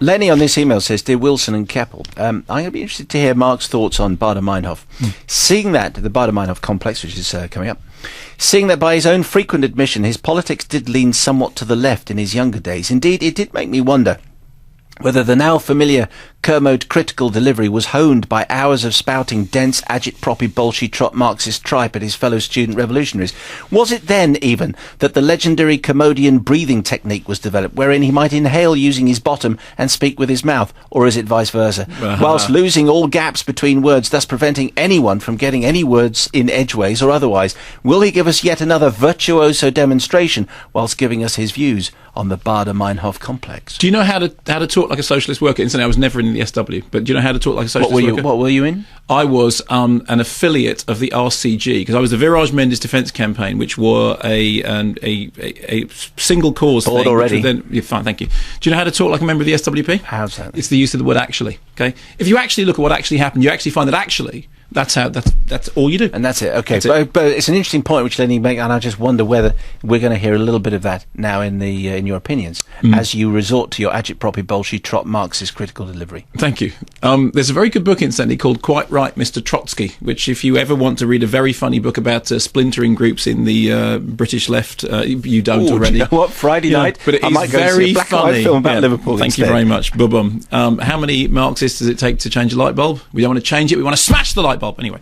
Lenny on this email says, Dear Wilson and Keppel, I'm going to be interested to hear Mark's thoughts on Baader Meinhof. Seeing that, the Baader Meinhof complex, which is coming up, seeing that by his own frequent admission, his politics did lean somewhat to the left in his younger days. Indeed, it did make me wonder whether the now familiar Kermode critical delivery was honed by hours of spouting dense agit-proppy bolshy-trot Marxist tripe at his fellow student revolutionaries. Was it then, even, that the legendary Kermodian breathing technique was developed, wherein he might inhale using his bottom and speak with his mouth, or is it vice versa? Whilst losing all gaps between words, thus preventing anyone from getting any words in edgeways or otherwise, will he give us yet another virtuoso demonstration whilst giving us his views on the Baader Meinhof complex? Do you know how to talk like a socialist worker? Incidentally, I was never in the SW, but do you know how to talk like a socialist worker? What were you in? I was an affiliate of the RCG, because I was the Virage Mendes Defence Campaign, which were a single cause Bored thing. already. Yeah, fine, thank you. Do you know how to talk like a member of the SWP? How's that? It's the use of the word actually. Okay, if you actually look at what actually happened, you actually find that actually that's all you do, and that's it. Okay, that's but it's an interesting point which Lenny make, and I just wonder whether we're going to hear a little bit of that now in the in your opinions as you resort to your agit-proppy bolshy trot Marxist critical delivery. Thank you. There's a very good book, incidentally, called Quite Right, Mr. Trotsky, which, if you ever want to read a very funny book about splintering groups in the British left, you don't already. Do you know what? Friday night, but it I is might go very see a black and funny white film about Liverpool. Thank you very much. Bum. How many Marxists does it take to change a light bulb? We don't want to change it. We want to smash the light bulb. Anyway,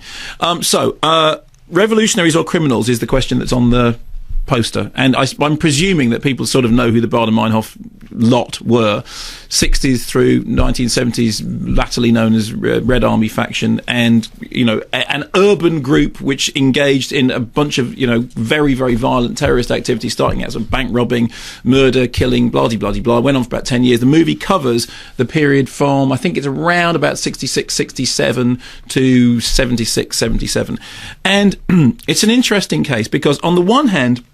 revolutionaries or criminals is the question that's on the poster, and I'm presuming that people sort of know who the Baader Meinhof lot were. 60s through 1970s, latterly known as Red Army faction, and an urban group which engaged in a bunch of very, very violent terrorist activity, starting out as bank robbing, murder, killing, blah blah blah. Went on for about 10 years. The movie covers the period from, I think it's around about 66, 67 to 76, 77, and it's an interesting case because on the one hand,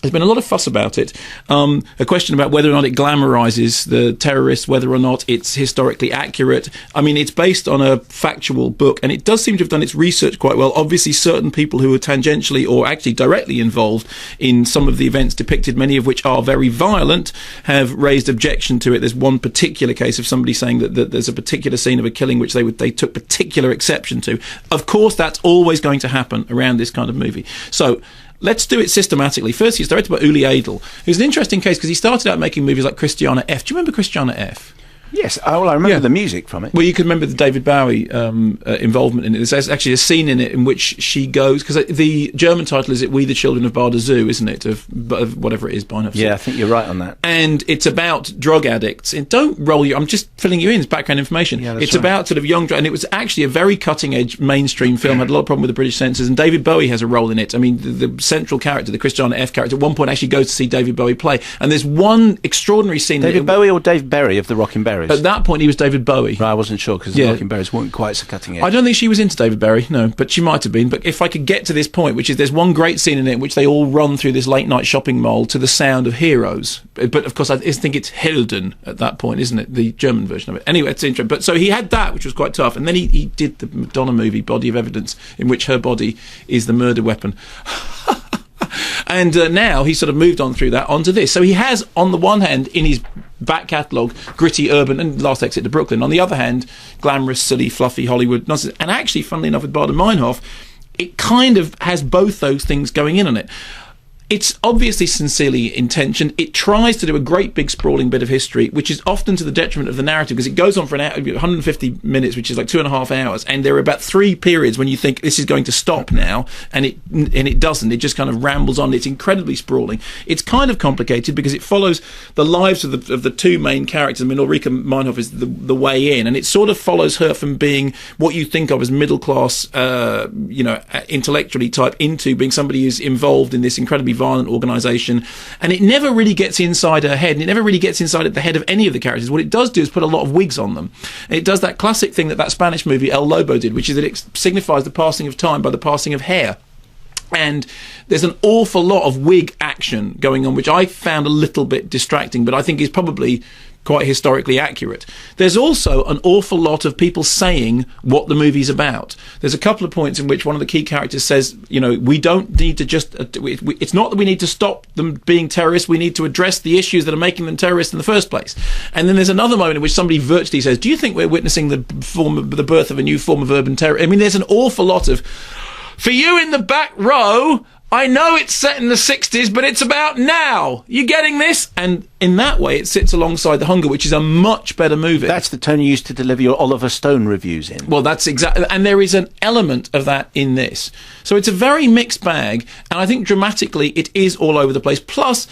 there's been a lot of fuss about it. A question about whether or not it glamorises the terrorists, whether or not it's historically accurate. I mean, it's based on a factual book, and it does seem to have done its research quite well. Obviously, certain people who are tangentially or actually directly involved in some of the events depicted, many of which are very violent, have raised objection to it. There's one particular case of somebody saying that there's a particular scene of a killing which they took particular exception to. Of course, that's always going to happen around this kind of movie. So let's do it systematically. Firstly, it's directed by Uli Edel, who's an interesting case because he started out making movies like Christiana F. Do you remember Christiana F? Yes, I remember the music from it. Well, you can remember the David Bowie involvement in it. There's actually a scene in it in which she goes, because the German title is We the Children of Baader Zoo, isn't it? Of whatever it is, Meinhof. Yeah, I think you're right on that. And it's about drug addicts. And don't roll I'm just filling you in, it's background information. Yeah, that's it's right. about sort of young and it was actually a very cutting-edge mainstream film, had a lot of problem with the British censors, and David Bowie has a role in it. I mean, the central character, the Christiana F. character, at one point actually goes to see David Bowie play. And there's one extraordinary scene... David Bowie or Dave Berry of the Rockin' Berries? At that point, he was David Bowie. Right, I wasn't sure because the Rockin' Berries weren't quite so cutting edge. I don't think she was into David Berry, no, but she might have been. But if I could get to this point, which is there's one great scene in it in which they all run through this late night shopping mall to the sound of Heroes. But of course, I think it's Helden at that point, isn't it? The German version of it. Anyway, it's interesting. But so he had that, which was quite tough. And then he did the Madonna movie, Body of Evidence, in which her body is the murder weapon. And now he's sort of moved on through that onto this. So he has, on the one hand, in his back catalogue, gritty, urban, and Last Exit to Brooklyn. On the other hand, glamorous, silly, fluffy Hollywood nonsense. And actually, funnily enough, with Baader Meinhof, it kind of has both those things going in on it. It's obviously sincerely intentioned. It tries to do a great big sprawling bit of history, which is often to the detriment of the narrative, because it goes on for 150 minutes, which is like 2.5 hours, and there are about 3 periods when you think this is going to stop now, and it doesn't. It just kind of rambles on. It's incredibly sprawling. It's kind of complicated because it follows the lives of the two main characters. I mean, Ulrike Meinhof is the way in, and it sort of follows her from being what you think of as middle class, intellectually type, into being somebody who's involved in this incredibly violent organisation, and it never really gets inside her head, and it never really gets inside at the head of any of the characters. What it does do is put a lot of wigs on them. And it does that classic thing that Spanish movie El Lobo did, which is that it signifies the passing of time by the passing of hair. And there's an awful lot of Whig action going on, which I found a little bit distracting, but I think is probably quite historically accurate. There's also an awful lot of people saying what the movie's about. There's a couple of points in which one of the key characters says, you know, we don't need to just... it's not that we need to stop them being terrorists, we need to address the issues that are making them terrorists in the first place. And then there's another moment in which somebody virtually says, do you think we're witnessing the birth of a new form of urban terror? I mean, there's an awful lot of... For you in the back row, I know it's set in the 60s, but it's about now. You getting this? And in that way, it sits alongside The Hunger, which is a much better movie. That's the tone you used to deliver your Oliver Stone reviews in. Well, that's exactly... And there is an element of that in this. So it's a very mixed bag, and I think dramatically it is all over the place. Plus,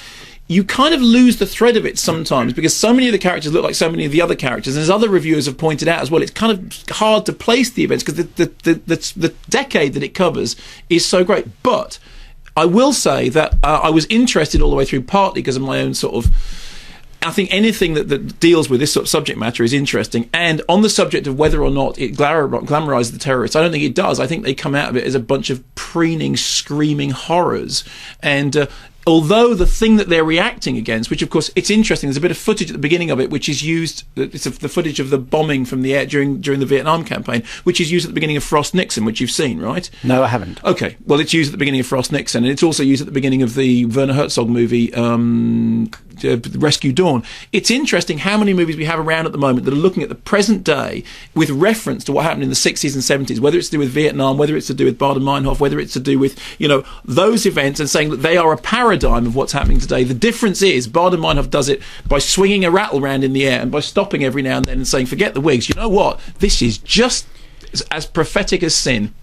you kind of lose the thread of it sometimes because so many of the characters look like so many of the other characters. And as other reviewers have pointed out as well, it's kind of hard to place the events because the decade that it covers is so great. But I will say that I was interested all the way through, partly because of my own sort of... I think anything that deals with this sort of subject matter is interesting. And on the subject of whether or not it glamorises the terrorists, I don't think it does. I think they come out of it as a bunch of preening, screaming horrors. And although the thing that they're reacting against, which of course it's interesting, there's a bit of footage at the beginning of it which is used, it's the footage of the bombing from the air during the Vietnam campaign, which is used at the begining of Frost Nixon, which you've seen, right? No, I haven't. Okay, well it's used at the beginning of Frost Nixon, and it's also used at the beginning of the Werner Herzog movie Rescue Dawn. It's interesting how many movies we have around at the moment that are looking at the present day with reference to what happened in the 60s and 70s, whether it's to do with Vietnam, whether it's to do with Baader Meinhof, whether it's to do with, you know, those events, and saying that they are a paradigm of what's happening today. The difference is Baader Meinhof does it by swinging a rattle around in the air and by stopping every now and then and saying, forget the Whigs, you know what, this is just as prophetic as sin.